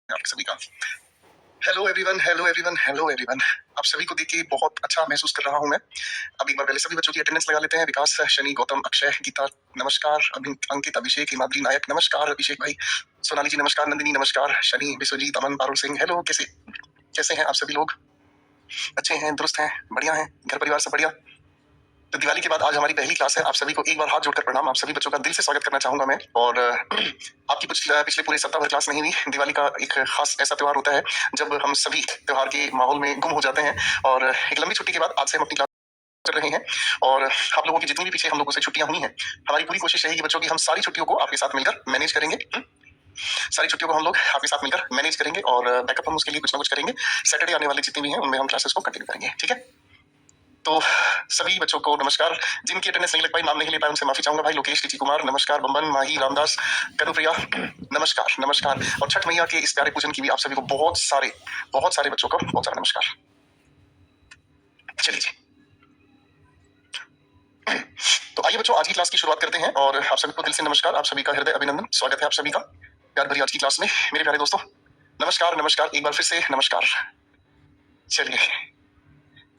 आप सभी का hello everyone, hello everyone, hello everyone. आप सभी को देख के बहुत अच्छा महसूस कर रहा हूं मैं। अब एक बार पहले सभी बच्चों की अटेंडेंस लगा लेते हैं। विकास, शनि, गौतम, अक्षय, गीता नमस्कार, अंकित, अभिषेक, हिमाद्री, नायक नमस्कार, अभिषेक भाई, सोनाली जी नमस्कार, नंदिनी नमस्कार, शनि, विश्वजीत, अमन, पारुल सिंह हेलो। कैसे हैं आप सभी लोग? अच्छे हैं, दुरुस्त हैं, बढ़िया हैं, घर परिवार सब बढ़िया? तो दिवाली के बाद आज हमारी पहली क्लास है। आप सभी को एक बार हाथ जोड़कर प्रणाम। आप सभी बच्चों का दिल से स्वागत करना चाहूंगा मैं। और आपकी पिछले पूरे सप्ताह भर क्लास नहीं हुई। दिवाली का एक खास ऐसा त्योहार होता है जब हम सभी त्योहार के माहौल में गुम हो जाते हैं। और एक लंबी छुट्टी के बाद आज से हम अपनी क्लास कर रहे हैं। और आप लोगों की जितनी भी पीछे हम लोगों से छुट्टियां हुई हैं, हमारी पूरी कोशिश रहेगी बच्चों की हम सारी छुट्टियों को आपके साथ मिलकर मैनेज करेंगे। सारी छुट्टियों को हम लोग आपके साथ मिलकर मैनेज करेंगे और बैकअप हम उसके लिए कुछ ना कुछ करेंगे। सैटरडे आने वाले जितनी भी हैं उनमें हम क्लासेस को कंटिन्यू करेंगे, ठीक है? तो सभी बच्चों को नमस्कार। जिनकी अटेंडेंस नहीं लग पाई, नाम नहीं ले पाए, उनसे माफी चाहूंगा भाई। लोकेश, किची कुमार नमस्कार, बम्बन, माही, रामदास, कनुप्रिया नमस्कार नमस्कार। और छठ मैया के इस प्यारे पूजन की भी आप सभी को बहुत सारे बच्चों को बहुत सारा नमस्कार। चलिए जी, तो आइए बच्चों आज की क्लास की शुरुआत करते हैं। और आप सभी को दिल से नमस्कार, आप सभी का हृदय अभिनंदन, स्वागत है आप सभी का प्यार भरी आज की क्लास में। मेरे प्यारे दोस्तों नमस्कार नमस्कार, एक बार फिर से नमस्कार। चलिए,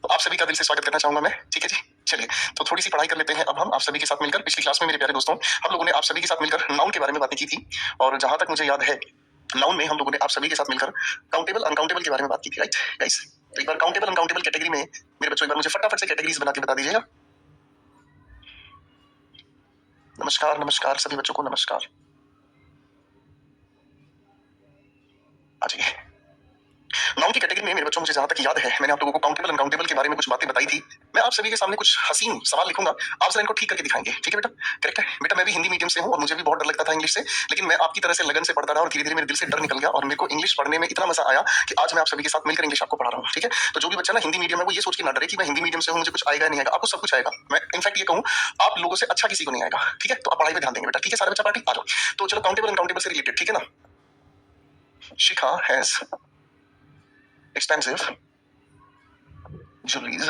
तो आप सभी का दिल से स्वागत करना चाहूंगा मैं, ठीक है जी। चलिए, तो थोड़ी सी पढ़ाई कर लेते हैं अब हम आप सभी के साथ मिलकर। पिछली क्लास में मेरे प्यारे दोस्तों हम लोगों ने आप सभी के साथ मिलकर नाउन के बारे में बातें की थी। और जहां तक मुझे याद है, नाउन में हम लोगों ने आप सभी के साथ मिलकर काउंटेबल अनकाउंटेबल के बारे में बात की थी, राइट गाइस? तो एक बार काउंटेबल अनकाउंटेबल कैटेगरी में मेरे बच्चों एक बार मुझे फटाफट से कैटेगरीज बना के बता दीजिएगा। नमस्कार नमस्कार, सभी बच्चों को नमस्कार। आ जाइए। नाउन की कैटेगरी में मेरे बच्चों मुझे जहां तक याद है, मैंने आप लोगों को काउंटेबल अनकाउंटेबल के बारे में कुछ बातें बताई थी। मैं आप सभी के सामने कुछ हसीन सवाल लिखूंगा, आप जरा इनको ठीक करके दिखाएंगे, ठीक है बेटा? करेक्ट है बेटा? मैं भी हिंदी मीडियम से हूं और मुझे भी बहुत डर लगता था इंग्लिश से, लेकिन मैं आपकी तरह से लगन से पढ़ता रहा और धीरे धीरे मेरे दिल से डर निकल गया और मेरे को इंग्लिश पढ़ने में इतना मजा आया कि आज मैं आप सभी के साथ मिलकर इंग्लिश आपको पढ़ा रहा हूँ, ठीक है? तो जो भी बच्चा ना हिंदी मीडियम है वो ये सोच के ना डरे कि मैं हिंदी मीडियम से हूँ, मुझे कुछ आएगा नहीं आएगा। आपको सब कुछ आएगा। मैं इनफैक्ट ये कहूँ, आप लोगों से अच्छा किसी को नहीं आएगा, ठीक है? तो आप पढ़ाई पे ध्यान देंगे बेटा, ठीक है? सारे बच्चा पार्टी आ जाओ। तो चलो काउंटेबल अनकाउंटेबल से रिलेटेड, ठीक है ना? शिखा हैज expensive jewelries।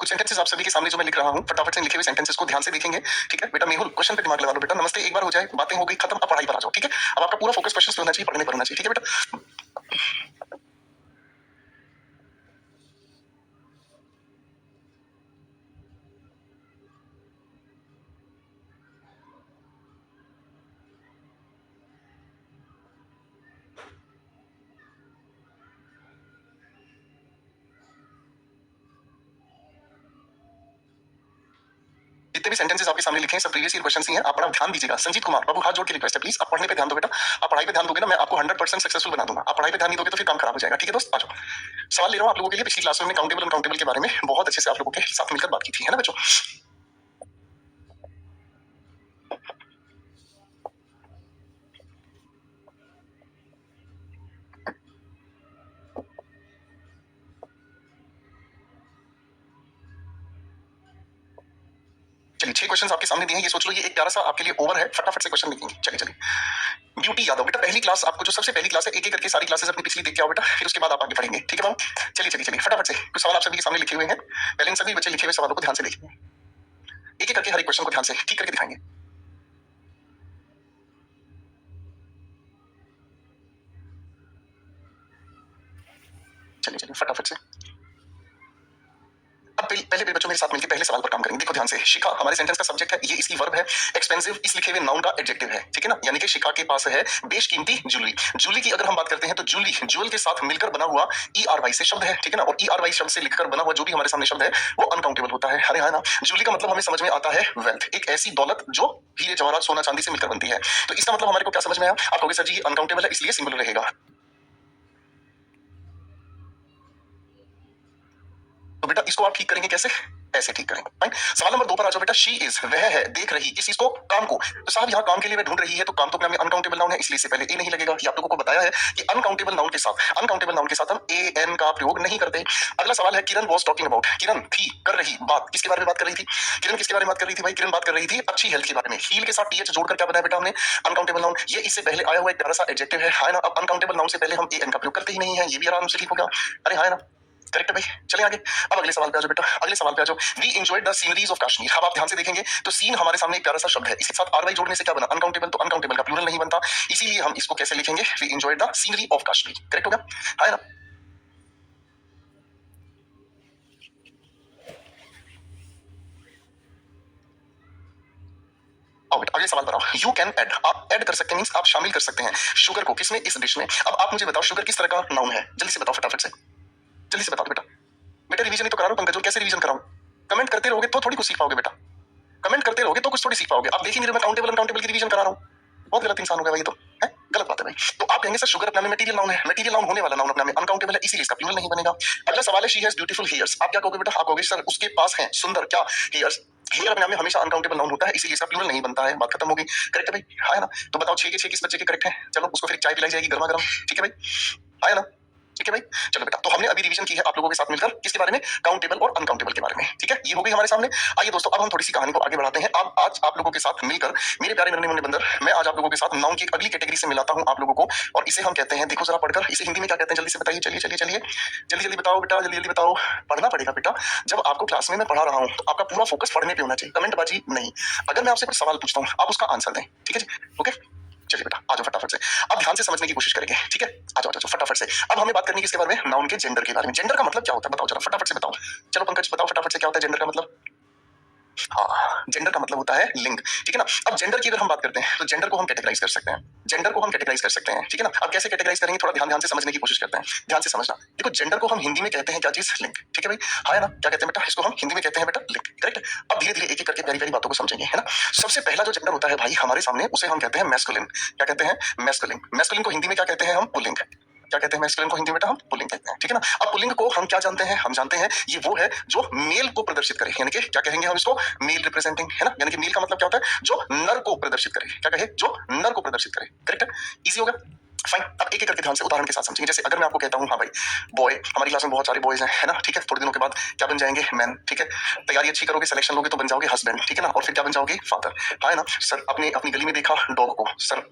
कुछ सेंटेंसेस आप सभी के सामने जो मैं लिख रहा हूँ, फटाफट से लिखे हुए सेंटेंसेस को ध्यान से देखेंगे, ठीक है बेटा? मेहुल क्वेश्चन पे दिमाग लगा लो बेटा। नमस्ते एक बार हो जाए, बातें हो गई खत्म, अब पढ़ाई पर आ जाओ, ठीक है? अब आपका पूरा फोकस क्वेश्चन पे होना चाहिए, पढ़ने पर होना चाहिए, ठीक है बेटा? जितने भी सेंटेंसेस आपके सामने लिखे हैं सब प्रीवियस ईयर क्वेश्चन ही हैं। आप बड़ा ध्यान दीजिएगा। संजीत कुमार बाबू हाथ जोड़ के रिक्वेस्ट है, प्लीज आप पढ़ने पे ध्यान दो बेटा। आप पढ़ाई पे ध्यान दोगे ना, मैं आपको 100% सक्सेसफुल बना दूंगा। आप पढ़ाई पे ध्यान नहीं दोगे तो फिर काम खराब हो जाएगा, ठीक है दोस्त? आ जाओ। सवाल ले रहा हूँ आप लोगों के लिए। पिछली क्लास में हमने काउंटेबल अनकाउंटेबल के बारे में बहुत अच्छे से आप लोगों के साथ मिलकर बात की थी, है ना बच्चों? चलिए, 6 क्वेश्चन आपके सामने दिए हैं। ये सोच लो ये एक प्यारा सा आपके लिए ओवर है, फटाफट से क्वेश्चन लिखेंगे। चलिए चलिए, ब्यूटी यादव बेटा, पहली क्लास आपको जो सबसे पहली क्लास है, एक एक करके सारी क्लासेस अपनी पिछली देख के आओ बेटा, फिर उसके बाद आप आगे पढ़ेंगे, ठीक है बाबू? चलिए चलिए चलिए, फटाफट से कुछ सवाल आप सभी के सामने लिखे हुए हैं। पहले इन सभी बच्चे लिखे हुए सवालों को ध्यान से देखेंगे, एक एक करके हर एक क्वेश्चन को ध्यान से ठीक करके दिखाएंगे। चलिए चलिए फटाफट से। अब पहले मेरे बच्चों मेरे साथ मिलकर पहले सवाल पर काम करेंगे। देखो ध्यान से, शिखा हमारे सेंटेंस का सब्जेक्ट है, ये इसकी वर्ब है। एक्सपेंसिव इस लिखे हुए नाउन का एडजेक्टिव है, ठीक है ना? यानी कि शिखा के पास है बेशकीमती ज्वेलरी। ज्वेलरी की अगर हम बात करते हैं तो ज्वेलरी ज्वेल के साथ मिलकर बना हुआ ERY से शब्द है, ठीक है ना? और ERY शब्द से लिखकर बना हुआ जो भी हमारे सामने शब्द है वो अनकाउंटेबल होता है। अरे हाँ ना, ज्वेलरी का मतलब हमें समझ में आता है वेल्थ, एक ऐसी दौलत जो हीरे जवाहरात सोना चांदी से मिलकर बनती है। तो इसका मतलब हमारे को क्या समझ में आया? आप कहोगे सर जी ये अनकाउंटेबल है इसलिए सिंगुलर रहेगा। तो बेटा इसको आप ठीक करेंगे कैसे? ऐसे ठीक करेंगे, राइट? सवाल नंबर 2 पर आ जाओ बेटा। शी इज वह है, देख रही किस चीज को? काम को। तो साहब यहाँ काम के लिए वह ढूंढ रही है, तो काम तो अपने में अनकाउंटेबल नाउन है, इसलिए से पहले ए नहीं लगेगा। ये आप लोगों को बताया है कि अनकाउंटेबल नाउन के साथ हम ए एन का प्रयोग नहीं करते। अगला सवाल है, किरण वॉज टॉकिंग अबाउट, किरण थी कर रही बात, किसके बारे में बात कर रही थी? किरण किसके बारे में बात कर रही थी भाई? किरण बात कर रही थी अच्छी हेल्थ के बारे में। हील के साथ टीएच जोड़कर क्या बनाया बेटा हमने? Uncountable noun. ये इससे पहले आया हुआ एक प्यारा सा एडजेक्टिव है ना? अब अनकाउंटेबल नाउन से पहले हम ए एन का प्रयोग करते ही नहीं है, ये भी आराम से ठीक हो गया। अरे हाँ ना, करेक्ट है भाई। चले आगे, अब अगले सवाल पे आ जाओ बेटा, अगले सवाल पे आ जाओ। We enjoyed the sceneries of Kashmir. अब आप ध्यान से देखेंगे तो सीन हमारे सामने एक प्यारा सा शब्द है, इसके साथ आर वाई जोड़ने से क्या बना, अनकाउंटेबल, तो अनकाउंटेबल का प्लूरल नहीं बनता, इसीलिए हम इसको कैसे लिखेंगे, we enjoyed the scenery of Kashmir. Correct हो गया, है ना। आओ बेटा अगले सवाल पर आओ। यू कैन ऐड, आप ऐड कर सकते हैं मींस आप शामिल कर सकते हैं शुगर को, किसमें, इस डिश में। अब आप मुझे बताओ शुगर किस तरह का नाउन है, जल्दी से बताओ फटाफट से, जल्दी से बताओ बेटा। बेटा रिवीजन ही तो करा रहा हूं पंकज, और कैसे रिवीजन कराऊं। कमेंट करते रहोगे तो थोड़ी कुछ सीख पाओगे बेटा, कमेंट करते रहोगे तो कुछ थोड़ी सीख पाओगे। आप देख ही नहीं रहे मैं काउंटेबल अनकाउंटेबल की रिवीजन करा रहा हूं, बहुत गलत इंसान हो गया भाई, ये तो है, गलत बात है भाई। तो आप कहेंगे सर शुगर अपने में मटेरियल नाउन है, मटेरियल नाउन होने वाला नाउन अपने में अनकाउंटेबल है, इसीलिए इसका प्लूरल नहीं बनेगा। अगला सवाल है शी हैज ब्यूटीफुल हेयर्स। आप क्या कहोगे बेटा, आप कहोगे सर उसके पास है सुंदर क्या हेयर्स। हेयर अपने में हमेशा अनकाउंटेबल नाउन होता है, इसीलिए इसका प्लूरल नहीं बनता है, बात खत्म हो गई। करेक्ट है भाई, है ना। तो बताओ 6 के 6 किस बच्चे के करेक्ट है, चलो उसको फिर चाय पिलाई जाएगी गर्मा गर्म, ठीक है भाई, है ना। ठीक है भाई, चलो बेटा तो हमने अभी रिवीजन की है आप लोगों के साथ मिलकर, किसके बारे में, काउंटेबल और अनकाउंटेबल के बारे में, ठीक है, ये हो गई हमारे सामने। आइए दोस्तों अब हम थोड़ी सी कहानी को आगे बढ़ाते हैं। अब आज आप लोगों के साथ मिलकर मेरे प्यारे नन्हे मुन्ने बंदर, मैं आज आप लोगों के साथ नाउन की एक अगली कैटेगरी से मिलाता हूं आप लोगों को, और इसे हम कहते हैं, देखो जरा पढ़कर इसे हिंदी में क्या कहते हैं, जल्दी से बताइए, चलिए चलिए चलिए, जल्दी जल्दी बताओ बेटा, जल्दी जल्दी बताओ। पढ़ना पड़ेगा बेटा, जब आपको क्लास में मैं पढ़ा रहा हूँ तो आपका पूरा फोकस पढ़ने पे होना चाहिए, कमेंटबाजी नहीं। अगर मैं आपसे कुछ सवाल पूछता हूँ आप उसका आंसर दें, ठीक है जी, ओके। चलिए बेटा आ जाओ फटाफट से, अब ध्यान से समझने की कोशिश करेंगे, ठीक है, आ जाओ आ जाओ फटाफट से। अब हमें बात करनी है किसके बारे में, नाउन के जेंडर के बारे में। जेंडर का मतलब क्या होता है बताओ जरा फटाफट से बताओ, चलो पंकज बताओ फटाफट से क्या होता है जेंडर का मतलब। हाँ, जेंडर का मतलब होता है लिंग, ठीक है ना। अब जेंडर की अगर हम बात करते हैं तो जेंडर को हम कैटेगराइज कर सकते हैं, जेंडर को हम कैटेगराइज कर सकते हैं, ठीक है ना। अब कैसे कैटेगराइज करेंगे, थोड़ा ध्यान ध्यान से समझने की कोशिश करते हैं, ध्यान से समझना। देखो जेंडर को हम हिंदी में कहते हैं क्या चीज, लिंग, ठीक है भाई, हाँ है ना, क्या कहते हैं बेटा, इसको हम हिंदी में कहते हैं बेटा लिंग, करेक्ट। अब धीरे धीरे एक एक करके प्यारी प्यारी बातों को समझेंगे, है ना। सबसे पहला जो जेंडर होता है भाई हमारे सामने, उसे हम कहते हैं मैस्कुलिन। क्या कहते हैं, मैस्कुलिन। मैस्कुलिन को हिंदी में क्या कहते हैं हम, पुल्लिंग। क्या कहते हैं मैस्कुलिन को हिंदी में बेटा, हम पुल्लिंग कहते हैं, ठीक है ना। अब पुल्लिंग को हम क्या जानते हैं, हम जानते हैं ये वो है जो मेल को प्रदर्शित करे, यानी कि क्या कहेंगे हम इसको, मेल रिप्रेजेंटिंग, है ना। यानी कि मेल का मतलब क्या होता है, जो नर को प्रदर्शित करे, क्या कहे, जो नर को प्रदर्शित करे, करेक्ट है, इजी होगा। फाइन, अब एक एक करके ध्यान से उदाहरण के साथ समझेंगे। जैसे अगर मैं आपको कहता हूँ हाँ भाई बॉय, हमारी क्लास में बहुत सारे बॉयज हैं, है ना, ठीक है, थोड़े दिनों के बाद क्या बन जाएंगे, मैन, ठीक है। तैयारी अच्छी करोगे, सिलेक्शन लोगे तो बन जाओगे हस्बैंड, ठीक है ना, और फिर क्या बन जाओगे, फादर, हाँ है ना। सर अपने अपनी गली में देखा डॉग को, सर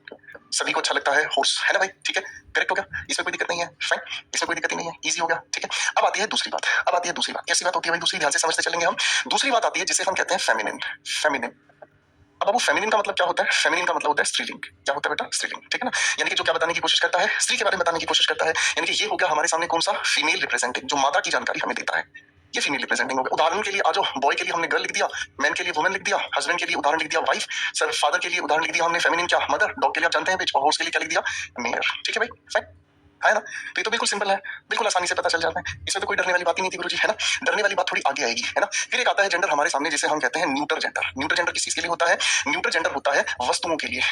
सभी को अच्छा लगता है हॉर्स, है ना भाई, ठीक है, करेक्ट हो गया, इसमें कोई दिक्कत नहीं है, फाइन, इसमें कोई दिक्कत ही नहीं है, इजी हो गया, ठीक है। अब आती है दूसरी बात, अब आती है दूसरी बात, कैसी बात होती है भाई दूसरी, ध्यान से समझते चलेंगे हम। दूसरी बात आती है जिसे हम कहते हैं फेमिनिन, फेमिनिन। अब बाबू फेमिनिन का मतलब क्या होता है, फेमिनिन का मतलब होता है स्त्रीलिंग, क्या होता है बेटा, स्त्रीलिंग, ठीक है ना। यानी कि जो क्या बताने की कोशिश करता है, स्त्री के बारे में बताने की कोशिश करता है, यानी कि ये हो गया हमारे सामने कौन सा, फीमेल रिप्रेजेंटिंग, जो माता की जानकारी हमें देता है, ये फीमेल रिप्रेजेंटिंग हो गया। उदाहरण के लिए आ जाओ, बॉय के लिए हमने गर्ल लिख दिया, मैन के लिए वुमेन लिख दिया, हस्बैंड के लिए उदाहरण लिख दिया वाइफ, सर फादर के लिए उदाहरण लिख दिया हमने फेमिनिन क्या, मदर, डॉग के लिए आप जानते हैं बिच, और हॉर्स के लिए क्या लिख दिया, मेयर, ठीक है भाई, फाइन, है ना। तो ये तो बिल्कुल सिंपल है, बिल्कुल आसानी से पता चल जाता है, इसमें तो कोई डरने वाली बात ही नहीं थी गुरुजी, है ना। डरने वाली बात थोड़ी आगे आएगी, है ना। फिर एक आता है जेंडर हमारे सामने जिसे हम कहते हैं न्यूटर जेंडर। न्यूटर जेंडर किस चीज के लिए होता है, न्यूटर जेंडर होता है वस्तुओं के लिए,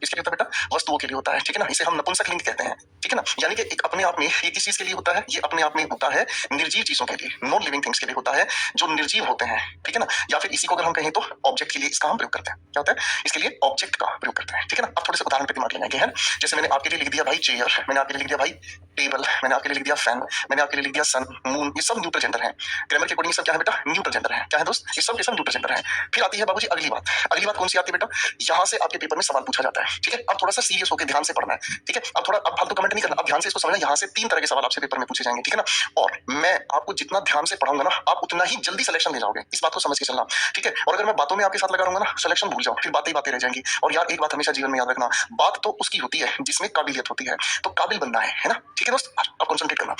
किसके लिए होता है बेटा, वस्तुओं के लिए होता है, ठीक है ना। इसे हम नपुंसक लिंग कहते हैं, ठीक है ना। यानी कि एक अपने आप में ये किस चीज के लिए होता है, ये अपने आप में होता है निर्जीव चीजों के लिए, नॉन लिविंग थिंग्स के लिए होता है, जो निर्जीव होते हैं, ठीक है ना। या फिर इसी को अगर हम कहें तो ऑब्जेक्ट के लिए इसका हम प्रयोग करते हैं, क्या होता है, इसके लिए ऑब्जेक्ट का प्रयोग करते हैं, ठीक है ना। अब थोड़े से उदाहरण पे दिमाग लगाएंगे, है ना। जैसे मैंने आपके लिए लिख दिया भाई चेयर, मैंने आपके लिए लिख दिया भाई टेबल, मैंने आपके लिए लिख दिया फैन, मैंने आपके लिए लिख दिया सन, मून, ये सब न्यूट्रल जेंडर है। ग्रामर के अकॉर्डिंग सब क्या है बेटा, न्यूट्रल जेंडर है, क्या है दोस्त, ये सब के सब न्यूट्रल जेंडर है। फिर आती है बाबूजी अगली बात, अगली बात कौन सी आती है बेटा, यहाँ से आपके पेपर में सवाल पूछा जाता है, ठीक है। अब थोड़ा सा सीरियस होकर ध्यान से पढ़ना है, ठीक है। अब थोड़ा अब फालतू कमेंट नहीं करना, अब ध्यान से इसको समझना। यहाँ से 3 तरह के सवाल आपसे पेपर में पूछे जाएंगे, ठीक है ना। और मैं आपको जितना ध्यान से पढ़ाऊंगा ना, आप उतना ही जल्दी सिलेक्शन ले जाओगे, इस बात को समझ के चलना, ठीक है। और अगर मैं बातों में आपके साथ लगा रहूंगा ना, सिलेक्शन भूल जाओ, फिर बातें ही बातें रह जाएंगी। और यार एक बात हमेशा जीवन में याद रखना, बात तो उसकी होती है जिसमें काबिलियत होती है, तो काबिल बनना है ना, ठीक है दोस्त, अब कॉन्सेंट्रेट करना।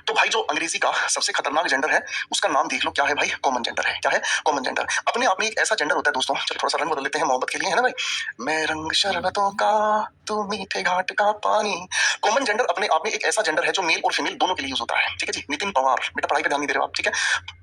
तो भाई जो अंग्रेजी का सबसे खतरनाक जेंडर है उसका नाम देख लो, क्या है भाई, कॉमन जेंडर है। क्या है, कॉमन जेंडर। अपने आप में एक ऐसा जेंडर होता है दोस्तों, चलो थोड़ा सा रंग बदल लेते हैं मोहब्बत के लिए, है ना भाई। मैं रंग शरबतों का, तू मीठे घाट का पानी। कॉमन जेंडर अपने आप में एक ऐसा जेंडर है जो मेल और फीमेल दोनों के लिए यूज होता है, ठीक है जी। नितिन पवार, बेटा पढ़ाई पे ध्यान नहीं दे रहे हो आप, ठीक है।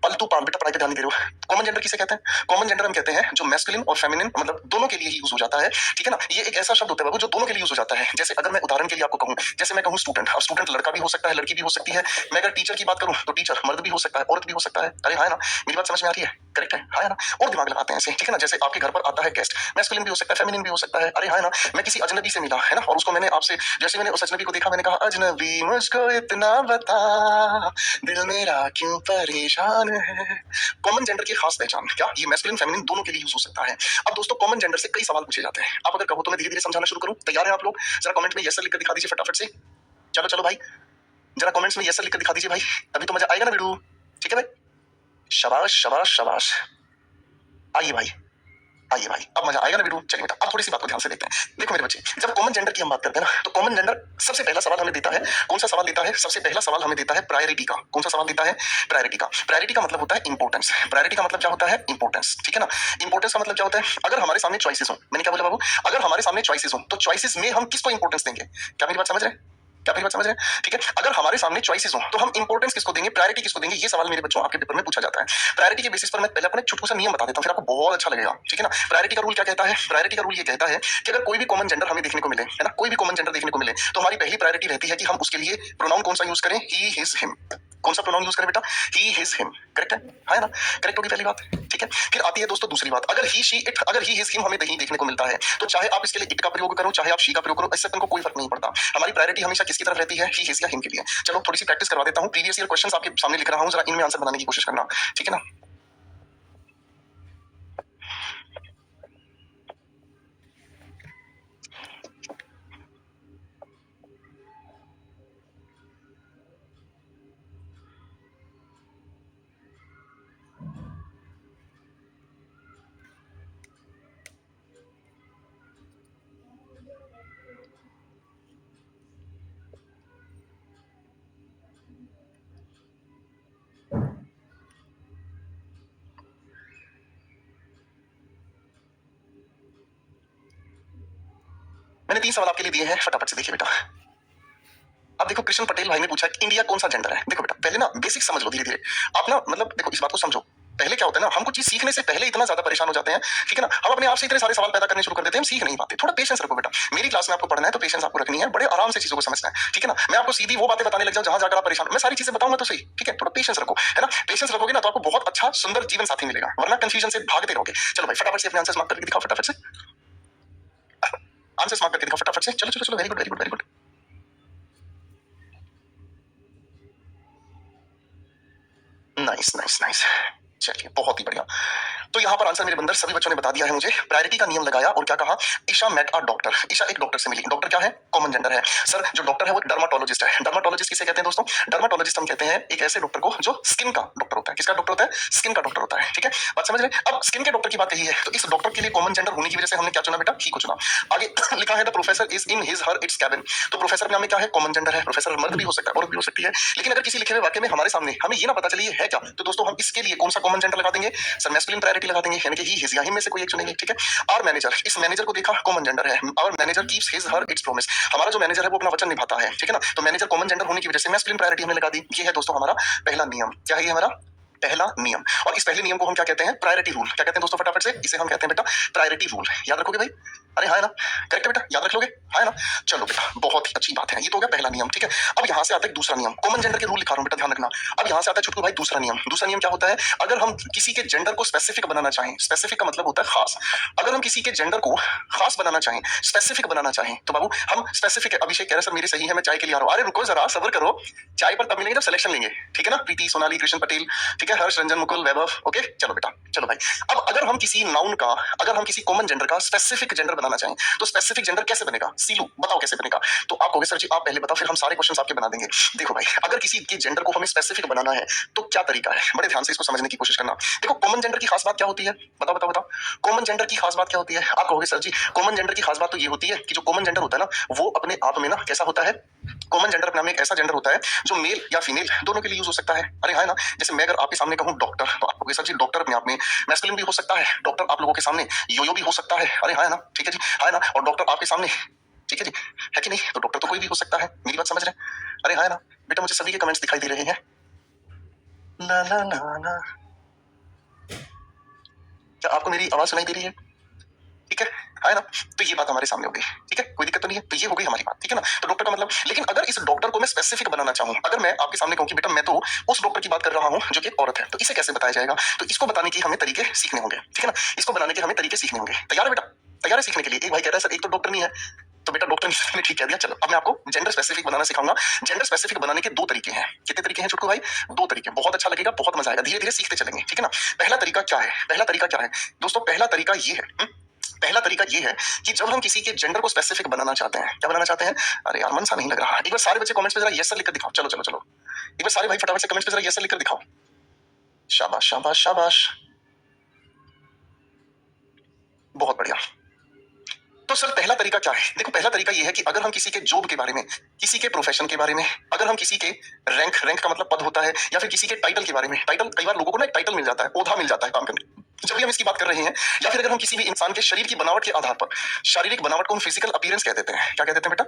पलतू पान, बेटा पढ़ाई पे ध्यान नहीं दे रहे हो। कॉमन जेंडर किसे कहते हैं, कॉमन जेंडर हम कहते हैं जो मैस्कुलिन और फेमिनिन मतलब दोनों के लिए ही यूज हो जाता है, ठीक है ना। ये एक ऐसा शब्द होता है बाबू जो दोनों के लिए यूज हो जाता है। जैसे अगर मैं उदाहरण के लिए आपको कहूं, जैसे मैं कहूं स्टूडेंट, अब स्टूडेंट लड़का भी हो सकता है, लड़की भी हो सकती है। मैं अगर टीचर की बात करूं तो टीचर मर्द भी हो सकता है, औरत भी हो सकता है। अरे हाँ ना, मेरी बात समझ में आ रही है, करेक्ट है, हाँ ना। और दिमाग लगाते हैं ऐसे, ठीक है ना। जैसे आपके घर पर आता है गेस्ट, मैस्कुलिन भी हो सकता है, फेमिनिन भी हो सकता है। अरे हाँ ना, मैं किसी अजनबी से मिला, है ना, और उसको मैंने आपसे, जैसे मैंने उस अजनबी को देखा, मैंने कहा अजनबी मुझको इतना बता, दिल मेरा क्यों परेशान है। कॉमन जेंडर की खास पहचान क्या, ये मैस्कुलिन फेमिनिन दोनों के लिए यूज हो सकता है। अब दोस्तों कॉमन जेंडर से कई सवाल पूछे जाते हैं, आप अगर कहो तो मैं धीरे धीरे समझाना शुरू करूं, तैयार हैं आप लोग, जरा कमेंट में यस सर लिख कर दिखा दीजिए फटाफट से। चलो चलो भाई, जरा कमेंट्स में यस सर लिख कर दिखा दीजिए भाई, तभी तो मजा आएगा ना वीडियो। ठीक है भाई, शाबाश शाबाश शाबाश। आइए भाई, आइए भाई, अब मजा आएगा ना वीडियो। चलिए बेटा, अब थोड़ी सी बात को ध्यान से देखते हैं। देखो मेरे बच्चे, जब कॉमन जेंडर की हम बात करते हैं ना, तो कॉमन जेंडर सबसे पहला सवाल हमें देता है, कौन सा सवाल देता है? सबसे पहला सवाल हमें देता है प्रायोरिटी का। कौन सा सवाल देता है? प्रायोरिटी का। प्रायोरिटी का मतलब होता है इंपॉर्टेंस। प्रायोरिटी का मतलब क्या होता है? इंपॉर्टेंस। ठीक है ना। इंपॉर्टेंस का मतलब क्या होता है? अगर हमारे सामने चॉइसेस हो, मैंने क्या बोला बाबू? अगर हमारे सामने चॉइसेस हो, तो चॉइसेस में हम किसको इंपॉर्टेंस देंगे? क्या मेरी बात समझ रहे हैं? क्या मेरी बात समझ रहे हैं? ठीक है, अगर हमारे सामने चॉइसेस हो तो हम इंपॉर्टेंस किसको देंगे, प्रायोरिटी किसको देंगे? ये सवाल मेरे बच्चों आपके पेपर में पूछा जाता है। प्रायोरिटी के बेसिस पर मैं पहले अपना एक छोटा सा नियम बता देता हूं, फिर आपको बहुत अच्छा लगेगा। ठीक है ना। प्रायोरिटी का रूल क्या कहता है? प्रायोरिटी का रूल ये कहता है कि अगर कोई भी कॉमन जेंडर हमें देखने को मिले, है ना, कोई भी कॉमन जेंडर देखने को मिले, तो हमारी पहली प्रायोरिटी रहती है कि हम उसके लिए प्रोनाउन कौन सा यूज करें? ही हिज हिम। कौन सा प्रोनाउन यूज करें बेटा? ही हिज हिम। करेक्ट है ना? करेक्ट होगी पहली बात। ठीक है, फिर आती है दोस्तों दूसरी बात, अगर ही शी इट, अगर ही हिज हिम हमें नहीं देखने को मिलता है, तो चाहे आप इसके लिए इट का प्रयोग करो, चाहे आप शी का प्रयोग करो, इससे तुमको कोई फर्क नहीं पड़ता। हमारी प्रायोरिटी हमेशा किसकी तरफ रहती है? ही हिज या हिम के लिए। चलो थोड़ी सी प्रैक्टिस करवा देता हूँ, प्रीवियस ईयर क्वेश्चंस आपके सामने लिख रहा हूँ, जरा इनमें आंसर बनाने की कोशिश करना। ठीक है ना। मैंने 3 सवाल आपके लिए दिए हैं, फटाफट से देखिए बेटा। अब देखो, कृष्ण पटेल भाई ने पूछा कि इंडिया कौन सा जेंडर है। देखो बेटा, पहले ना बेसिक समझ लो धीरे धीरे। आप ना मतलब देखो, इस बात को समझो। पहले क्या होता है ना, हम कुछ चीज सीखने से पहले इतना ज्यादा परेशान हो जाते हैं, ठीक है ना, हम अपने आप से इतने सारे सवाल पैदा करने शुरू कर देते हैं, हम सीख नहीं पाते। थोड़ा पेशेंस रखो बेटा। मेरी क्लास में आपको पढ़ना है तो पेशेंस आपको रखनी है, बड़े आराम से चीजों को समझना है। ठीक है ना। मैं आपको सीधी वो बातें बताने लग जाऊं जहां जाकर आप परेशान, मैं सारी चीजें बताऊंगा तो सही। ठीक है, थोड़ा पेशेंस रखो, है ना। पेशेंस रखोगे ना तो आपको बहुत अच्छा सुंदर जीवन साथी मिलेगा, वरना कंफ्यूजन से भागते रहोगे। चलो भाई, फटाफट से अपने आंसर मार्क करके दिखाओ, फटाफट से आंसर मार्क करके दिखाओ, फटाफट से। चलो चलो चलो, very good very good very good. Nice nice nice. चलिए, बहुत ही बढ़िया। तो यहाँ पर आंसर मेरे बंदर सभी बच्चों ने बता दिया है मुझे। प्रायोरिटी का नियम लगाया और क्या कहा? Isha met a doctor. Isha एक डॉक्टर से मिली। डॉक्टर क्या है? कॉमन जेंडर है। सर जो डॉक्टर है वो डर्माटोलॉजिस्ट है। डर्माटोलॉजिस्ट किसे कहते हैं दोस्तों? डर्माटोलॉजिस्ट हम कहते हैं एक ऐसे डॉक्टर को जो स्किन का डॉक्टर होता है। किसका डॉक्टर होता है? स्किन का डॉक्टर होता है। ठीक है, बात समझ रहे हैं? अब स्किन के डॉक्टर की बात कही है, तो इस डॉक्टर के लिए कॉमन जेंडर होने की वजह से हमने क्या चुना बेटा? ही को चुना। आगे लिखा है the professor is in his her it's cabin. तो प्रोफेसर नाम में क्या है? कॉमन जेंडर है। प्रोफेसर मर्द भी हो सकता है, औरत भी हो सकती है। लेकिन अगर किसी लिखे हुए वाक्य में हमारे सामने हमें ये ना पता चले ये है क्या, तो दोस्तों हम इसके लिए कौन सा कॉमन जेंडर लगा देंगे? सर मैस्कुलिन प्रायोरिटी लगा देंगे, यानी कि ही हिज या हिम में से कोई एक चुनेंगे। ठीक है। और मैनेजर, इस मैनेजर को देखा, कॉमन जेंडर है। और manager keeps his her it's promise. हमारा जो मैनेजर है वो अपना वचन निभाता है। ठीक है ना। तो मैनेजर कॉमन जेंडर होने की वजह से मैस्कुलिन प्रायोरिटी हमने लगा दी। ये है दोस्तों हमारा पहला नियम। क्या है ये हमारा पहला नियम? और इस पहले नियम को हम क्या कहते हैं? Priority rule. क्या कहते हैं दोस्तों? फटाफट से इसे हम कहते हैं बेटा प्रायोरिटी रूल। याद रखोगे भाई? अरे हाँ है ना, करेक्ट है बेटा, याद रख लोगे? हाँ है ना। चलो बेटा, बहुत ही अच्छी बात है। ये तो हो गया पहला नियम। ठीक है, अब यहाँ से आता है दूसरा नियम। कॉमन जेंडर के रूल लिखा रहा हूँ बेटा, ध्यान रखना। अब यहाँ से आता है छुटकू भाई दूसरा नियम। दूसरा नियम क्या होता है? अगर हम किसी के जेंडर को स्पेसिफिक बनाना चाहें, स्पेसिफिक का मतलब होता है खास। अगर हम किसी के जेंडर को खास बनाना चाहें, स्पेसिफिक बनाना चाहें, तो बाबू हम स्पेसिफिक, अभिषेक कह रहे सर मेरी सही है, मैं चाय के लिए आ रहा हूँ। अरे रुको जरा, सब्र करो। चाय पर तब मिलेंगे जब सिलेक्शन लेंगे। ठीक है ना। प्रीति, सोनाली, कृष्ण पटेल, ठीक है, हर्ष, रंजन, मुकुल, वैभव। ओके, चलो बेटा, चलो भाई। अब अगर हम किसी नाउन का, अगर हम किसी कॉमन जेंडर का स्पेसिफिक जेंडर बनाना चाहें, तो स्पेसिफिक जेंडर कैसे बनेगा? सीलू बताओ कैसे बनेगा? तो आप कहोगे सर जी आप पहले बताओ, फिर हम सारे क्वेश्चंस आपके बना देंगे। देखो भाई, अगर किसी के जेंडर को हमें स्पेसिफिक बनाना है तो क्या तरीका है? बड़े ध्यान से इसको समझने की कोशिश करना। देखो, कॉमन जेंडर की खास बात क्या होती है? बताओ बताओ बताओ, कॉमन जेंडर की खास बात क्या होती है? आप कहोगे सर जी कॉमन जेंडर की खास बात तो ये होती है कि जो कॉमन जेंडर होता है ना, वो अपने आप में ना कैसा होता है? कॉमन जेंडर अपने आप में एक ऐसा जेंडर होता है जो मेल या फीमेल दोनों के लिए यूज हो सकता है। अरे हाँ ना। जैसे मैं अगर आपके सामने कहूँ डॉक्टर, तो आप कहोगे सर जी डॉक्टर अपने आप में मैस्कुलिन भी हो सकता है। डॉक्टर आप लोगों के सामने योयो भी हो सकता है। अरे हाँ ना, ठीक है जी, हाँ ना। और डॉक्टर आपके सामने, ठीक है जी, है कि नहीं? तो डॉक्टर तो कोई भी हो सकता है। मेरी बात समझ रहे हैं? अरे हाँ ना बेटा, मुझे सभी के कमेंट्स दिखाई दे रहे हैं। ला ला ला ला। क्या आपको मेरी आवाज सुनाई दे रही है? ठीक है ना। तो ये बात हमारे सामने हो गई। ठीक है, कोई दिक्कत तो नहीं है। तो ये हो गई हमारी बात। ठीक है ना। तो डॉक्टर का मतलब, लेकिन अगर इस डॉक्टर को मैं स्पेसिफिक बनाना चाहूं, अगर मैं आपके सामने कहूं कि बेटा मैं तो उस डॉक्टर की बात कर रहा हूं जो कि एक औरत है, तो इसे कैसे बताया जाएगा? तो इसको बताने के हमें तरीके सीखने होंगे। ठीक है ना। इसको बनाने के हमें तरीके सीखने होंगे। तैयार है बेटा? तैयार है सीखने के लिए? एक भाई कह रहा है सर एक तो डॉक्टर नहीं है। तो बेटा डॉक्टर ने ठीक कह दिया। चलो अब मैं आपको जेंडर स्पेसिफिक बनाना सिखाऊंगा। जेंडर स्पेसिफिक बनाने के 2 तरीके हैं। कितने तरीके हैं छुटकू भाई? 2 तरीके। बहुत अच्छा लगेगा, बहुत मजा आएगा, धीरे धीरे सीखते चलेंगे। ठीक है ना। पहला तरीका क्या है? पहला तरीका क्या है दोस्तों? पहला तरीका ये है, पहला तरीका ये है कि जब हम किसी के जेंडर को स्पेसिफिक बनाना चाहते हैं, क्या बनाना चाहते हैं? अरे यार मन सा नहीं लग रहा। एक बार सारे बच्चे कमेंट्स में जरा यस सर लिखकर दिखाओ। चलो चलो चलो, एक बार सारे भाई फटाफट से कमेंट्स में जरा यस सर लिखकर दिखाओ। शाबाश शाबाश शाबाश, बहुत बढ़िया। तो सर पहला तरीका क्या है? देखो पहला तरीका ये है कि अगर हम किसी के जॉब के बारे में, किसी के प्रोफेशन के बारे में, अगर हम किसी के रैंक का मतलब पद होता है, या फिर किसी के टाइटल के बारे में, टाइटल कई बार लोगों को ना एक टाइटल मिल जाता है, ओधा मिल जाता है काम करने, जब भी हम इसकी बात कर रहे हैं, या फिर अगर हम किसी भी इंसान के शरीर की बनावट के आधार पर, शारीरिक बनावट को हम फिजिकल अपीयरेंस कह देते हैं। क्या कहते हैं बेटा?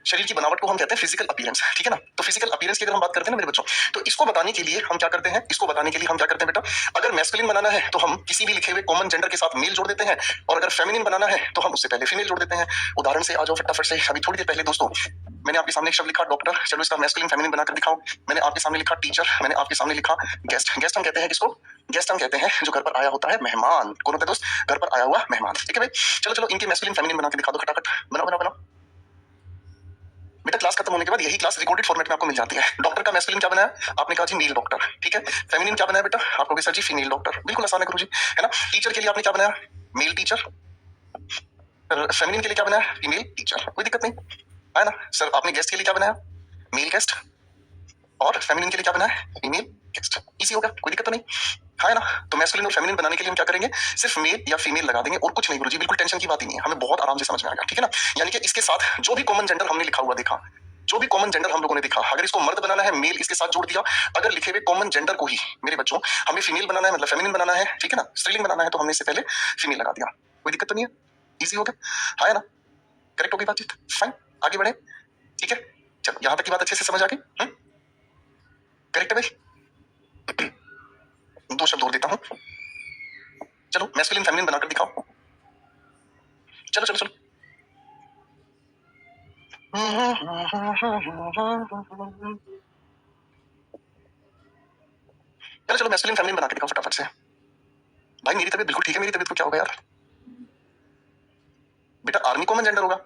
शरीर की बनावट को हम कहते हैं फिजिकल अपीयरेंस, ठीक है ना? तो फिजिकल अपीयरेंस की अगर हम बात करते हैं ना मेरे बच्चों, तो इसको बताने के लिए हम क्या करते हैं? इसको बताने के लिए हम क्या करते हैं बेटा? अगर मैस्कुलिन बनाना है तो हम किसी भी लिखे हुए कॉमन जेंडर के साथ मेल जोड़ देते हैं, और अगर फेमिनिन बनाना है तो हम उससे पहले फीमेल जोड़ देते हैं। उदाहरण से आ जाओ फटाफट से। अभी थोड़ी देर पहले दोस्तों मैंने आपके सामने एक शब्द लिखा डॉक्टर, चलो इसका मैस्कुलिन फेमिनिन बनाकर दिखाओ। मैंने आपके सामने लिखा टीचर, मैंने आपके सामने लिखा गेस्ट। गेस्ट हम कहते हैं किसको? गेस्ट हम कहते हैं जो घर पर आया होता है, मेहमान। कौन होता है दोस्त? घर पर आया हुआ मेहमान, ठीक है भाई? चलो चलो इनके मैस्कुलिन फेमिनिन बना के दिखा दो फटाफट। बनाओ बनाओ बनाओ बेटा। क्लास खत्म होने के बाद यही क्लास रिकॉर्डेड फॉर्मेट में आपको मिल जाती है। डॉक्टर का मैस्कुलिन क्या बनाया? आपने कहा जी मेल डॉक्टर, ठीक है। फेमिनिन क्या बनाया बेटा? आप कहोगे सर जी फीमेल डॉक्टर। बिल्कुल आसान है गुरुजी, है ना? टीचर के लिए आपने क्या बनाया? Male teacher. फेमिनिन के लिए क्या बनाया? Female teacher. कोई दिक्कत नहीं, है ना? सर आपने गेस्ट के लिए क्या बनाया? Mail guest. और फेमिनिन के लिए क्या बनाया? Female guest. इजी होगा, कोई दिक्कत तो नहीं, है ना? तो मैस्कुलिन और फेमिनिन बनाने के लिए हम क्या करेंगे? सिर्फ मेल या फीमेल लगा देंगे और कुछ नहीं गुरुजी, बिल्कुल टेंशन की बात ही नहीं है, हमें बहुत आराम से समझ में आएगा, ठीक है ना? यानी कि इसके साथ जो भी कॉमन जेंडर हमने लिखा हुआ देखा, जो भी कॉमन जेंडर हम लोगों ने देखा, अगर इसको मर्द बनाना है मेल इसके साथ जोड़ दिया, अगर लिखे हुए कॉमन जेंडर को ही मेरे बच्चों हमें फीमेल बनाना है, मतलब फेमिनिन बनाना है, ठीक है ना, स्त्रीलिंग बनाना है, तो हमने इससे पहले फीमेल लगा दिया। कोई दिक्कत तो नहीं है, इजी हो गया, है ना? करेक्ट होगी बातचीत, फाइन। आगे बढ़े, ठीक है? चलो यहां तक की बात अच्छे से समझ आ गई। करेक्ट है भाई? दो शब्द और देता हूं, चलो मैस्कुलिन फेमिनिन बनाकर दिखाओ। चलो चलो चलो, चलो चलो मैस्कुलिन फेमिनिन बना के दिखाओ फटाफट से। भाई मेरी तबीयत बिल्कुल ठीक है, मेरी तबीयत को क्या होगा यार? बेटा आर्मी कॉमन जेंडर होगा,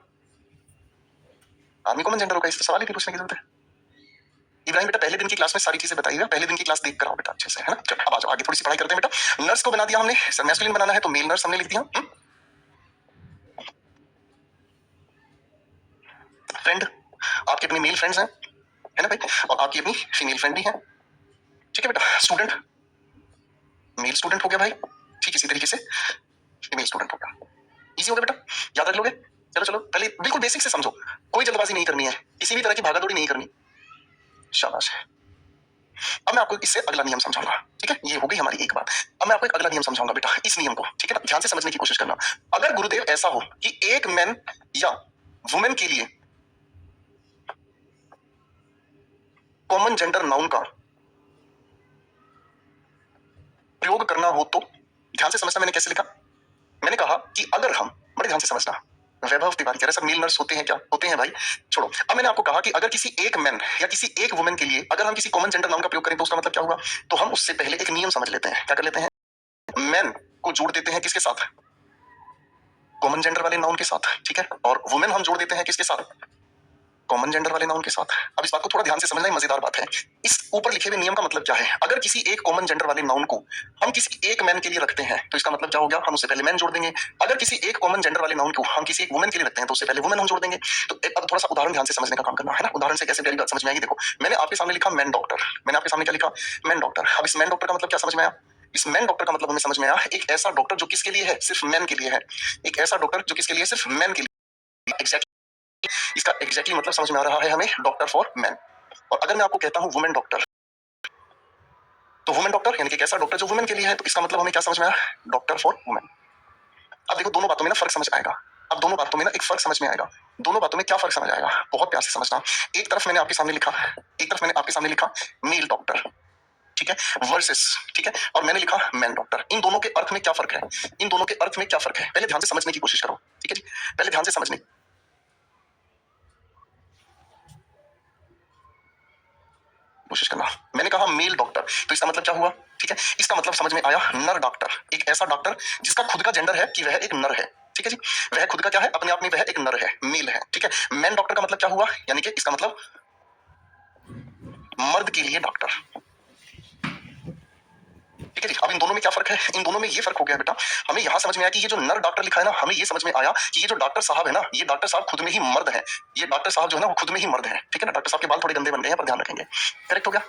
आर्मी कॉमन जेंडर होगा, इस सवाल ही नहीं पूछने की जरूरत है। इब्राहिम बेटा पहले दिन की क्लास में सारी चीजें बताई हुई है, पहले दिन की क्लास देख कर आओ बेटा अच्छे से, है ना? चलो अब आ जाओ, आगे थोड़ी सी पढ़ाई करते हैं बेटा। नर्स को बना दिया हमने, सर मैस्कुलिन बनाना है तो मेल नर्स हमने लिख दिया। फ्रेंड, आपके अपने मेल फ्रेंड्स हैं, है ना भाई? और आपकी अपनी फीमेल फ्रेंड भी है, ठीक है बेटा? स्टूडेंट, मेल स्टूडेंट हो गया भाई, ठीक इसी तरीके से फीमेल स्टूडेंट हो गया। इजी हो गया बेटा, याद रख लोगे? चलो चलो पहले बिल्कुल बेसिक से समझो, कोई जल्दबाजी नहीं करनी है, किसी भी तरह की भागादौड़ी नहीं करनी। शाबाश। अब मैं आपको इससे अगला नियम समझाऊंगा, ठीक है? ये हो गई हमारी एक बात। अब मैं आपको एक अगला नियम समझाऊंगा बेटा, इस नियम को, ठीक है ना? ध्यान से समझने की कोशिश करना। अगर गुरुदेव ऐसा हो कि एक मैन या वुमेन के लिए कॉमन जेंडर नाउन का प्रयोग करना हो तो ध्यान से समझना मैंने कैसे लिखा। मैंने कहा कि अगर हम, बड़े ध्यान से समझना, वैभव तिवारी कह रहे सर मेल नर्स होते हैं क्या? होते हैं भाई, छोड़ो। अब मैंने आपको कहा कि अगर किसी एक मैन या किसी एक वुमेन के लिए अगर हम किसी कॉमन जेंडर नाउन का प्रयोग करें तो उसका मतलब क्या हुआ? तो हम उससे पहले एक नियम समझ लेते हैं। क्या कर लेते हैं? मैन को जोड़ देते हैं किसके साथ? कॉमन जेंडर वाले नाउन के साथ, ठीक है? और वुमेन हम जोड़ देते हैं किसके साथ? कॉमन जेंडर वाले नाउन के साथ। अब इस बात को थोड़ा ध्यान से समझना, ही मजेदार बात है। इस ऊपर लिखे हुए नियम का मतलब क्या है? अगर किसी एक कॉमन जेंडर वाले नाउन को हम किसी एक मैन के लिए रखते हैं तो इसका मतलब क्या हो गया? हम उससे पहले मैन जोड़ देंगे। अगर किसी एक कॉमन जेंडर वाले नाउन को हम किसी एक वुमेन के लिए रखते हैं तो उससे पहले वुमेन हम जोड़ देंगे। तो अब थोड़ा सा उदाहरण ध्यान से समझने का काम करना है ना। उदाहरण से कैसे पहली बात समझ में आएगी? देखो मैंने आपके सामने लिखा मैन डॉक्टर, मैंने आपके सामने क्या लिखा? Man doctor. अब इस मैन डॉक्टर का मतलब क्या समझ में आया? इस मैन डॉक्टर का मतलब हमें समझ में आया एक ऐसा डॉक्टर जो किसके लिए है? सिर्फ मैन के लिए है। एक ऐसा डॉक्टर जो किसके लिए? सिर्फ मैन के लिए। एग्जैक्टली इसका एग्जैक्टली मतलब समझ में आ रहा है हमें, डॉक्टर फॉर मैन। और अगर मैं आपको कहता हूं वुमेन डॉक्टर, तो वुमेन डॉक्टर यानी कि एक ऐसा डॉक्टर जो वुमेन के लिए है, तो इसका मतलब हमें क्या समझ में आया? Doctor for women. अब देखो दोनों बातों में ना फर्क समझ आएगा। अब दोनों बातों में ना एक फर्क समझ में आएगा। दोनों बातों में क्या फर्क समझ आएगा? बहुत प्यार से समझना। एक तरफ मैंने आपके सामने लिखा, एक तरफ मैंने आपके सामने लिखा मेल डॉक्टर, ठीक है, वर्सेस, ठीक है, और मैंने लिखा मैन डॉक्टर। इन दोनों के अर्थ में क्या फर्क है? इन दोनों के अर्थ में क्या फर्क है? पहले ध्यान से समझने की कोशिश करो, ठीक है जी? पहले ध्यान से समझने कोशिश करना। मैंने कहा मेल डॉक्टर, तो इसका मतलब क्या हुआ? ठीक है, इसका मतलब समझ में आया नर डॉक्टर। एक ऐसा डॉक्टर जिसका खुद का जेंडर है कि वह एक नर है, ठीक है जी? वह खुद का क्या है? अपने आप में वह एक नर है, मेल है, ठीक है? मैन डॉक्टर का मतलब क्या हुआ? यानी कि इसका मतलब मर्द के लिए डॉक्टर, ठीक है जी? अब इन दोनों में क्या फर्क है? इन दोनों में ये फर्क हो गया बेटा, हमें यहाँ समझ में आया कि ये जो नर डॉक्टर लिखा है ना, हमें ये समझ में आया कि ये जो डॉक्टर साहब है ना, ये डॉक्टर साहब खुद में ही मर्द है। ये डॉक्टर साहब जो है ना, वो खुद में ही मर्द है। ठीक है ना, डॉक्टर साहब के बाल थोड़े गंदे बन गए हैं, पर ध्यान रखेंगे। करेक्ट हो गया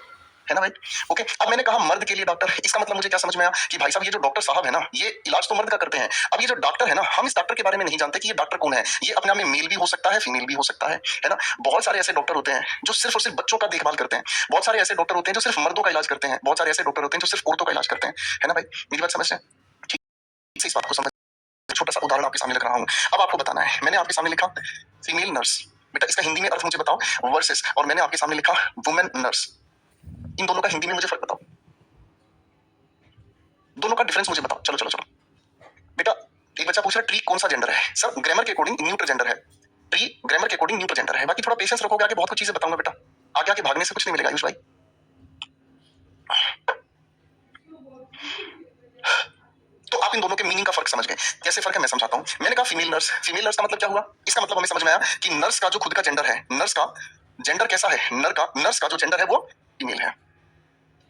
है ना भाई? ओके, अब मैंने कहा मर्द के लिए डॉक्टर, इसका मतलब मुझे क्या समझ में आया कि भाई साहब ये जो डॉक्टर साहब है ना, ये इलाज तो मर्द का करते हैं। अब ये जो डॉक्टर है ना, हम इस डॉक्टर के बारे में नहीं जानते कि ये डॉक्टर कौन है। ये अपने आप में मेल भी हो सकता है, फीमेल भी हो सकता है ना। बहुत सारे ऐसे डॉक्टर होते हैं जो सिर्फ और सिर्फ बच्चों का देखभाल करते हैं। बहुत सारे ऐसे डॉक्टर होते हैं जो सिर्फ मर्दों का इलाज करते हैं। बहुत सारे ऐसे डॉक्टर होते हैं जो सिर्फ औरतों का इलाज करते हैं, है ना भाई? मेरी बात समझ रहे हैं? ठीक से इस बात को समझ, छोटा सा उदाहरण आपके सामने लिख रहा हूँ। अब आपको बताना है, मैंने आपके सामने लिखा फीमेल नर्स, बेटा इसका हिंदी में अर्थ मुझे बताओ वर्सेस, और मैंने आपके सामने लिखा वुमेन नर्स। इन दोनों का हिंदी में मुझे फर्क बताओ, दोनों का डिफरेंस मुझे बताओ। चलो चलो चलो बेटा, एक बच्चा पूछ रहा है ट्री कौन सा जेंडर है? सर ग्रामर के अकॉर्डिंग न्यूट्रल जेंडर है। ट्री ग्रामर के अकॉर्डिंग न्यूट्रल जेंडर है। बाकी थोड़ा पेशेंस रखोगे, आगे बहुत कुछ चीजें बताऊंगा बेटा। आगे आगे भागने से कुछ नहीं मिलेगा आयुष भाई। तो आप इन दोनों के मीनिंग का फर्क समझ गए। कैसे फर्क है मैं समझाता हूँ। मैंने कहा फीमेल नर्स, फीमेल नर्स का मतलब क्या हुआ? इसका मतलब हमें समझ में आया कि नर्स का जो खुद का जेंडर है, नर्स का जेंडर कैसा है, नर्स का जो जेंडर है वो फीमेल है।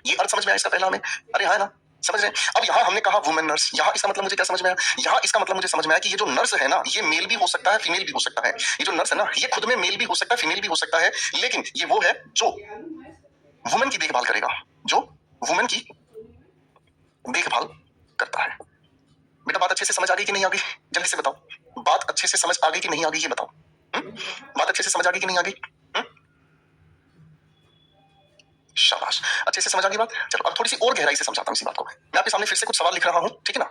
ये अर्थ समझ में आया इसका पहला हमें? अरे हाँ ना, समझ रहे हैं? अब यहाँ हमने कहा वुमेन नर्स, यहाँ इसका मतलब मुझे क्या समझ में आया? यहाँ इसका मतलब मुझे समझ में आया कि ये जो नर्स है ना, ये मेल भी हो सकता है, फीमेल भी हो सकता है। ये जो नर्स है ना, ये खुद में मेल भी हो सकता है, फीमेल भी हो सकता है, लेकिन ये वो है जो वुमेन की देखभाल करेगा, जो वुमेन की देखभाल करता है। बेटा बात अच्छे से समझ आ गई कि नहीं आ गई? जल्दी से बताओ, बात अच्छे से समझ आ गई कि नहीं आ गई, ये बताओ। बात अच्छे से समझ आ गई कि नहीं आ गई? शाबाश, अच्छे से समझ आ गई बात। चलो अब थोड़ी सी और गहराई से समझाता हूँ इसी बात को। मैं आपके सामने फिर से कुछ सवाल लिख रहा हूँ, ठीक है ना?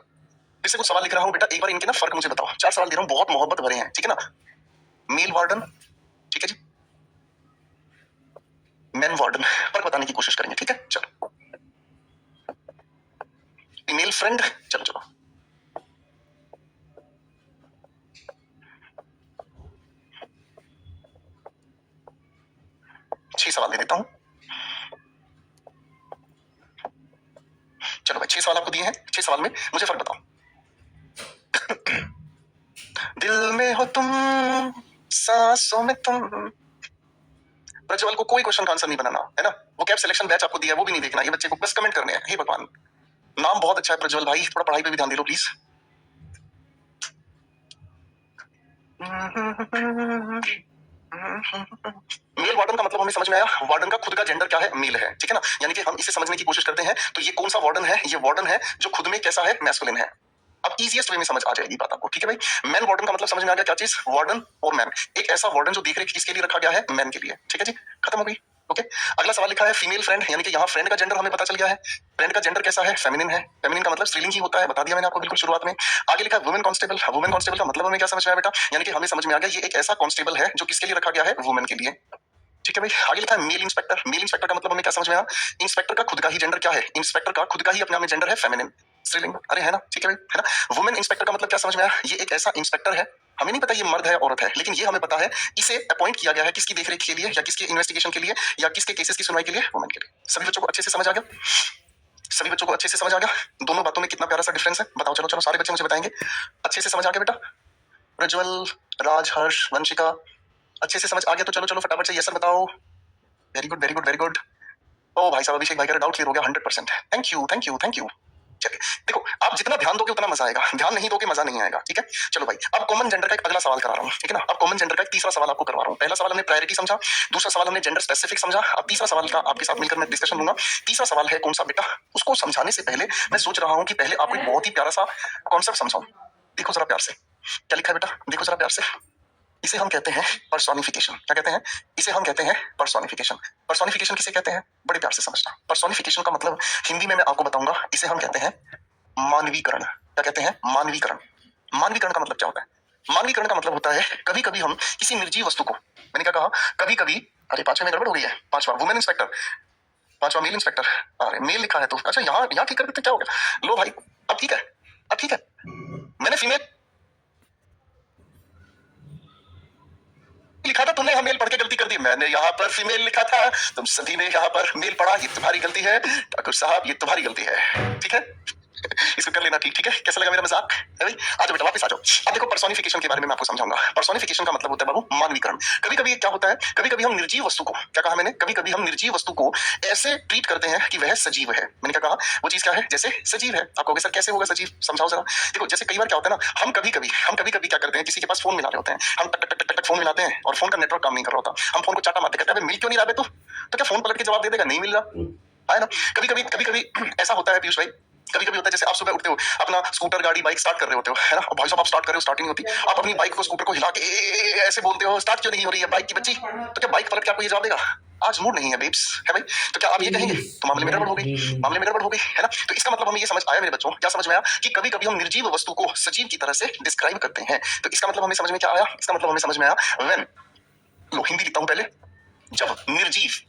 फिर से कुछ सवाल लिख रहा हूँ बेटा, एक बार इनके ना फर्क मुझे बताओ। 4 सवाल दे रहा हूँ, बहुत मोहब्बत भरे हैं, ठीक है ना? मेल वार्डन, ठीक है जी, मैन वार्डन, फर्क बताने की कोशिश करेंगे, ठीक है? चलो, फीमेल फ्रेंड, चलो चलो, छह सवाल दे देता हूँ। चलो भाई 6 सवाल आपको दिए हैं, 6 सवाल में मुझे फर्क बताओ। दिल में हो तुम, सांसों में तुम। प्रज्वल को कोई क्वेश्चन का आंसर नहीं बनाना है ना, वो कैब सिलेक्शन बैच आपको दिया है वो भी नहीं देखना, ये बच्चे को बस कमेंट करने हैं। हे भगवान, नाम बहुत अच्छा है प्रज्वल भाई, थोड़ा पढ़ाई पे भी ध्यान दे लो प्लीज। मेल वार्डन का मतलब हमें समझ में आया, वार्डन का खुद का जेंडर क्या है? मेल है, ठीक है ना? यानी कि हम इसे समझने की कोशिश करते हैं, तो ये कौन सा वार्डन है? ये वार्डन है जो खुद में कैसा है? मैस्कुलिन है। अब इजीएस्ट वे में समझ आ जाएगी बात आपको, ठीक है भाई? मैन वार्डन का मतलब समझ में आ गया क्या चीज? वार्डन और मैन, एक ऐसा वार्डन जो देख रेख किसके लिए रखा गया है? मैन के लिए, ठीक है जी, खत्म हो गई। ओके, अगला सवाल लिखा है फीमेल फ्रेंड, यानी कि यहाँ फ्रेंड का जेंडर हमें पता चल गया है। फ्रेंड का जेंडर कैसा है? फेमिनिन है। फेमिनिन का मतलब स्त्रीलिंग ही होता है, बता दिया मैंने आपको बिल्कुल शुरुआत में। आगे लिखा है वुमेन कांस्टेबल, वुमेन कांस्टेबल का मतलब हमें क्या समझ में आया बेटा? यानी कि हमें समझ में आ गया ये एक ऐसा कांस्टेबल है जो किसके लिए रखा गया है? वुमेन के लिए, ठीक है भाई? आगे लिखा है मेल इंस्पेक्टर, मेल इंस्पेक्टर का मतलब हमें क्या समझ में आया? इंस्पेक्टर का खुद का ही जेंडर क्या है? इंस्पेक्टर का खुद का ही अपने आप में जेंडर है फेमिनिन, स्त्रीलिंग। अरे है ना, ठीक है भाई, है ना? वुमेन इंस्पेक्टर का मतलब क्या समझ में आया? ये एक ऐसा इंस्पेक्टर है, हमें नहीं पता ये मर्द है औरत है, लेकिन ये हमें पता है इसे अपॉइंट किया गया है किसकी देखरेख के लिए, या किसके इन्वेस्टिगेशन के लिए, या किसके केसेस की सुनवाई के लिए? वुमेन के लिए। सभी बच्चों को अच्छे से समझ आ गया? सभी बच्चों को अच्छे से समझ आ गया? दोनों बातों में कितना प्यारा सा डिफरेंस है, बताओ। चलो चलो, सारे बच्चे मुझे बताएंगे अच्छे से समझ आ गया बेटा? प्रज्वल, राज, हर्ष, वंशिका, अच्छे से समझ आ गया? तो चलो चलो फटाफट से यस सर बताओ। Very good very good very good. ओ भाई साहब, अभिषेक भाई का डाउट क्लियर हो गया 100%। Thank you thank you thank you. चलिए देखो, आप जितना ध्यान दोगे उतना मजा आएगा, ध्यान नहीं दोगे मजा नहीं आएगा, ठीक है? चलो भाई, अब कॉमन जेंडर का एक अगला सवाल करा रहा हूँ, ठीक है ना? अब कॉमन जेंडर का एक तीसरा सवाल आपको करवा रहा हूँ। पहला सवाल हमने प्रायोरिटी समझा, दूसरा सवाल हमने जेंडर स्पेसिफिक समझा, अब तीसरा सवाल का आपके साथ मिलकर मैं डिस्कशन लूंगा। तीसरा सवाल है कौन सा बेटा? उसको समझाने से पहले मैं सोच रहा हूँ कि पहले आपको एक बहुत ही प्यारा सा कॉन्सेप्ट समझाऊं। देखो जरा प्यार से, क्या लिखा है बेटा? देखो जरा प्यार से। इसे हम कहते हैं पर्सोनिफिकेशन। क्या कहते हैं? इसे हम कहते हैं पर्सोनिफिकेशन। पर्सोनिफिकेशन किसे कहते हैं? बड़े प्यार से समझना। पर्सोनिफिकेशन का मतलब हिंदी में मैं आपको बताऊंगा, इसे हम कहते हैं मानवीकरण। क्या कहते हैं? मानवीकरण। मानवीकरण का मतलब क्या होता है? मानवीकरण का मतलब होता है कभी कभी हम किसी निर्जीव वस्तु को, मैंने क्या कहा? कभी कभी, अरे पांचवे में गड़बड़ हो गई है, पांचवा वुमेन इंस्पेक्टर, पांचवा मेल इंस्पेक्टर, अरे मेल लिखा है तो अच्छा, यहाँ यहाँ ठीक कर देते, क्या हो गया? लो भाई, अब ठीक है, अब ठीक है। मैंने फीमेल लिखा था, तुमने यहाँ मेल पढ़ के गलती कर दी। मैंने यहाँ पर फीमेल लिखा था, तुम सभी ने यहाँ पर मेल पढ़ा, ये तुम्हारी गलती है ठाकुर साहब, ये तुम्हारी गलती है, ठीक है? इसको कर लेना ठीक, ठीक है? कैसा लगा मेरा मजाक? है भाई? आ जाओ बेटा वापस आ जाओ। अब देखो पर्सोनिफिकेशन के बारे में मैं आपको समझाऊंगा। पर्सोनिफिकेशन का मतलब होता है बाबू मानवीकरण। कभी-कभी क्या होता है, कभी-कभी हम निर्जीव वस्तु को, क्या कहा मैंने? कभी-कभी हम निर्जीव वस्तु को ऐसे ट्रीट करते हैं कि वह सजीव है। मैंने क्या कहा? वो चीज क्या है? जैसे सजीव है। आप कहोगे सर कैसे होगा सजीव? समझाओ जरा। देखो जैसे कई बार क्या होता है ना, हम कभी-कभी क्या करते हैं, किसी के पास फोन मिला रहे होते हैं, हम टक टक टक टक टक फोन मिलाते हैं और फोन का नेटवर्क काम नहीं कर रहा होता, हम फोन को चाटा मारते कहते हैं मिल क्यों नहीं रहा बे तू? तो क्या फोन पलट के जवाब दे देगा नहीं मिल रहा है ना? कभी-कभी ऐसा होता है पीयूष भाई, कभी-कभी होता है जैसे आप सुबह उठते हो, अपना स्कूटर गाड़ी बाइक स्टार्ट कर रहे होते हो, है ना? और भाई साहब आप स्टार्ट कर रहे हो, स्टार्ट नहीं होती, आप अपनी बाइक को स्कूटर को हिला के ऐसे बोलते हो स्टार्ट क्यों नहीं हो रही है बाइक की बच्ची? तो क्या बाइक पलट के आपको ये जवाब देगा आज मूड नहीं है बेब्स, है भाई? तो क्या आप ये कहेंगे? तो मामले में गड़बड़ हो गई, मामले में गड़बड़ हो गई, है ना? तो इसका मतलब हमें ये समझ आया मेरे बच्चों, क्या समझ में आया कि कभी-कभी हम निर्जीव वस्तु को सजीव की तरह से डिस्क्राइब करते हैं। तो इसका मतलब हमें समझ में क्या आया? इसका मतलब हमें समझ में आया व्हेन, लो हिंदी लिखता हूं पहले, जब निर्जीव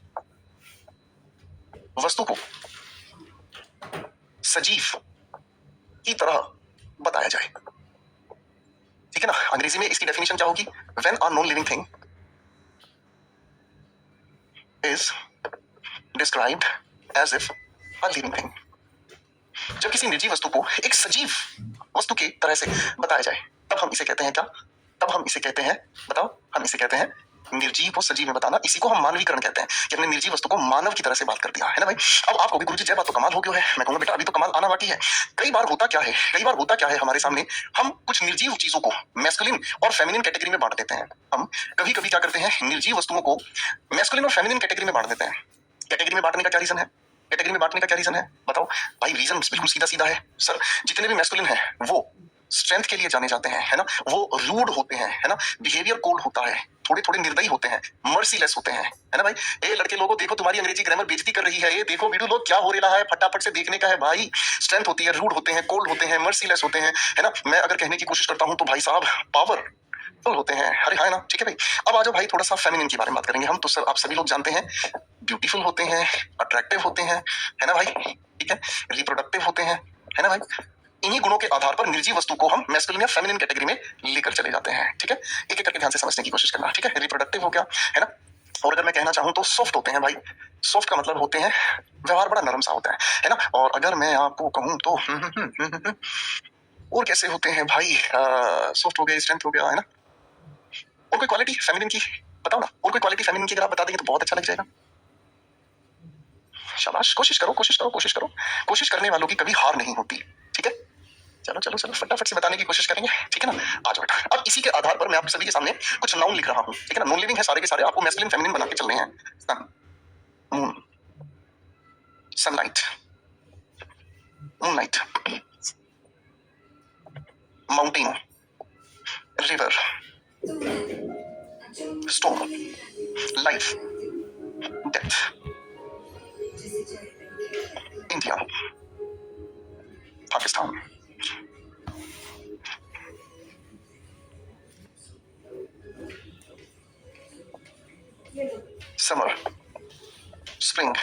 वस्तु को सजीव की तरह बताया जाए, ठीक है ना? अंग्रेजी में इसकी डेफिनेशन क्या होगी? When a non living thing is described as if a living thing. जब किसी निर्जीव वस्तु को एक सजीव वस्तु की तरह से बताया जाए, तब हम इसे कहते हैं क्या? तब हम इसे कहते हैं, बताओ, हम इसे कहते हैं निर्जीव को सजीव में बताना। इसी को हम मानवीकरण कहते हैं कि हमने निर्जीव वस्तु को मानव की तरह से बात कर दिया, है ना भाई? अब आप कहोगे गुरुजी जय बात तो कमाल हो गया है। मैं कहूंगा बेटा अभी तो कमाल आना बाकी है। कई बार होता क्या है, कई बार होता क्या है हमारे सामने, हम कुछ निर्जीव चीजों को मैस्कुलिन और फेमिनिन कैटेगरी में बांट देते हैं। हम कभी कभी क्या करते हैं, निर्जीव वस्तुओं को मैस्कुलिन और फेमिनिन कैटेगरी में बांट देते हैं। कैटेगरी में बांटने का क्या रीजन है? कैटेगरी में बांटने का क्या रीजन है बताओ भाई? रीजन बिल्कुल सीधा सीधा है सर। जितने भी मैस्कुलिन है वो स्ट्रेंथ के लिए जाने जाते हैं, है ना? वो रूड होते हैं, है ना? बिहेवियर कोल्ड होता है, थोड़े थोड़े निर्दयी होते हैं, मर्सीलेस होते हैं, है ना भाई? ए लड़के लोगों देखो तुम्हारी अंग्रेजी ग्रामर बेइज्जती कर रही है, ये देखो वीडियो लोग क्या हो रहा है, फटाफट से देखने का है भाई। स्ट्रेंथ होती है, रूड होते हैं, कोल्ड होते हैं, मर्सीलेस होते हैं, है ना? मैं अगर कहने की कोशिश करता हूं तो भाई साहब पावर होते हैं। अरे हाँ ना, ठीक है भाई। अब आ जाओ भाई थोड़ा सा फेमिनिन के बारे में बात करेंगे हम। तो सर आप सभी लोग जानते हैं ब्यूटीफुल होते हैं, अट्रैक्टिव होते हैं, है ना भाई? ठीक है, रिप्रोडक्टिव होते हैं, है ना भाई? इन्हीं गुणों के आधार पर निर्जीव वस्तु को हम मैस्कुलिन या फेमिनिन कैटेगरी में लेकर चले जाते हैं, ठीक है? एक एक करके ध्यान से समझने की कोशिश करना, ठीक है? रिप्रोडक्टिव हो गया, है ना? और अगर मैं कहना चाहूं तो सॉफ्ट होते हैं भाई। सॉफ्ट का मतलब होते हैं व्यवहार बड़ा नरम सा होता है ना? और अगर मैं आपको कहूं तो और कैसे होते हैं भाई? सॉफ्ट हो गया, स्ट्रेंथ हो गया, है ना? और कोई क्वालिटी फेमिनिन की बताओ ना, और कोई क्वालिटी फेमिनिन की अगर आप बता देंगे तो बहुत अच्छा लग जाएगा। शाबाश, कोशिश करो, कोशिश करो, कोशिश करो। कोशिश करने वालों की कभी हार नहीं होती, ठीक है? चलो चलो चलो फटाफट से बताने की कोशिश करेंगे, ठीक है ना? आ जाओ बेटा। अब इसी के आधार पर मैं आप सभी के सामने कुछ नाउन लिख रहा हूँ, ठीक है ना? नॉन लिविंग है सारे के सारे, आपको मैस्कुलिन फेमिनिन बना के चलने हैं। Sun, moon, sunlight, moonlight, mountain, river, stone, life, death, India, Pakistan, summer, spring,